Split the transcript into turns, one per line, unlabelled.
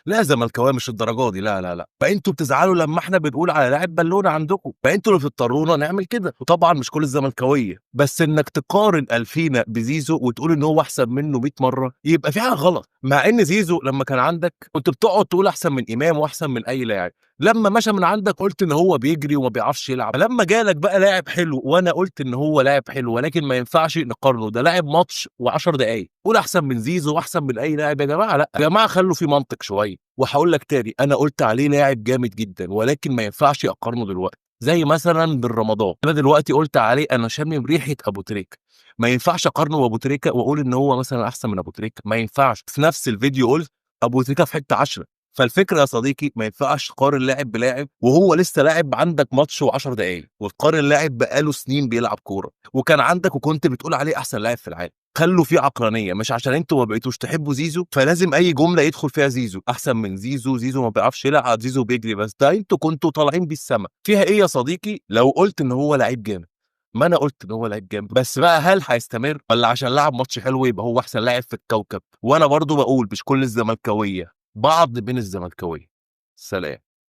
لا زملكاويه مش الدرجه دي، لا لا لا، فانتوا بتزعلوا لما احنا بنقول على لاعب بالونه عندكم، فانتوا اللي بتضطرونا نعمل كده. وطبعا مش كل الزملكاويه، بس انك تقارن الفينا بزيزو وتقول ان هو احسن منه 100 مره يبقى في حاجه غلط. مع ان زيزو لما كان عندك كنت بتقعد تقول احسن من امام واحسن من اي لاعب، لما مشى من عندك قلت ان هو بيجري وما بيعرفش يلعب، لما جالك بقى لاعب حلو وانا قلت ان هو لاعب حلو ولكن ما ينفعش نقارنه، ده لاعب ماتش و10 دقائق، قول احسن من زيزو واحسن من اي لاعب. يا جماعه لا، يا جماعه خلوا في منطق شويه. وهقول لك تاني، انا قلت عليه لاعب جامد جدا ولكن ما ينفعش اقارنه دلوقتي، زي مثلا بالرمضان، انا دلوقتي قلت عليه انا شامم ريحه ابو تريكه، ما ينفعش اقارنه بابو تريكه واقول ان هو مثلا احسن من ابو تريكه، ما ينفعش. في نفس الفيديو قلت ابو تريكه في حته 10. فالفكره يا صديقي ما ينفعش تقارن لاعب بلاعب وهو لسه لاعب عندك ماتش و10 دقائق، وتقارن لاعب بقاله سنين بيلعب كوره وكان عندك وكنت بتقول عليه احسن لاعب في العالم. خلوا في عقلانيه، مش عشان انتوا ما بقيتوش تحبوا زيزو فلازم اي جمله يدخل فيها زيزو احسن من زيزو، زيزو ما بيعرفش يلعب، زيزو بيجري بس. ده انتوا كنتوا طالعين بيه السما. فيها ايه يا صديقي لو قلت ان هو لعيب جامد؟ ما انا قلت ان هو لعيب جامد، بس بقى هل هيستمر ولا عشان لعب ماتش حلو يبقى هو احسن لاعب في الكوكب؟ وانا برضو بقول مش كل الزملكاويه، بعض من الزملكاويه. سلام.